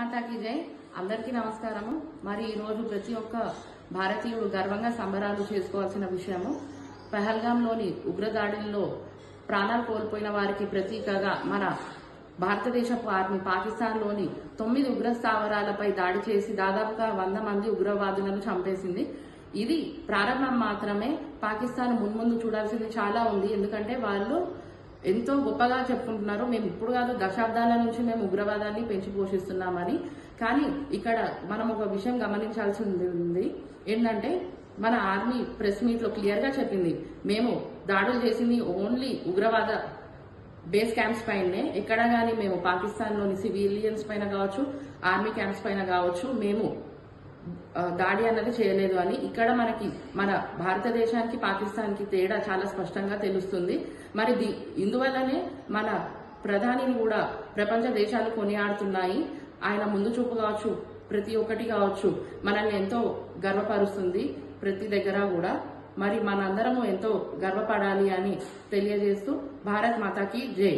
మాతాకి జై. అందరికీ నమస్కారము. మరి ఈ రోజు ప్రతి ఒక్క భారతీయుడు గర్వంగా సంబరాలు చేసుకోవాల్సిన విషయము. పహల్గాంలోని ఉగ్రదాడుల్లో ప్రాణాలు కోల్పోయిన వారికి ప్రతీకగా మన భారతదేశపు ఆర్మీ పాకిస్తాన్లోని 9 ఉగ్ర స్థావరాలపై దాడి చేసి దాదాపుగా 100 మంది ఉగ్రవాదులను చంపేసింది. ఇది ప్రారంభం మాత్రమే. పాకిస్తాన్ మున్ముందు చూడాల్సింది చాలా ఉంది. ఎందుకంటే వాళ్ళు ఎంతో గొప్పగా చెప్పుకుంటున్నారు, మేము ఇప్పుడు కాదు దశాబ్దాల నుంచి మేము ఉగ్రవాదాన్ని పెంచి పోషిస్తున్నామని. కానీ ఇక్కడ మనం ఒక విషయం గమనించాల్సి ఉంది. ఏంటంటే మన ఆర్మీ ప్రెస్ మీట్ లో క్లియర్ గా చెప్పింది, మేము దాడులు చేసింది ఓన్లీ ఉగ్రవాద బేస్ క్యాంప్స్ పైనే, ఎక్కడ గానీ మేము పాకిస్తాన్ లోని సివిలియన్స్ పైన కావచ్చు, ఆర్మీ క్యాంప్స్ పైన కావచ్చు మేము దాడి అన్నది చేయలేదు అని. ఇక్కడ మనకి మన భారతదేశానికి పాకిస్తాన్కి తేడా చాలా స్పష్టంగా తెలుస్తుంది. మరి ఇందువల్లనే మన ప్రధానిని కూడా ప్రపంచ దేశాలు కొనియాడుతున్నాయి. ఆయన ముందు చూపు కావచ్చు, ప్రతి ఒక్కటి కావచ్చు మనల్ని ఎంతో గర్వపరుస్తుంది ప్రతి దగ్గర కూడా. మరి మనందరము ఎంతో గర్వపడాలి అని తెలియజేస్తూ భారత్ మాతాకి జై.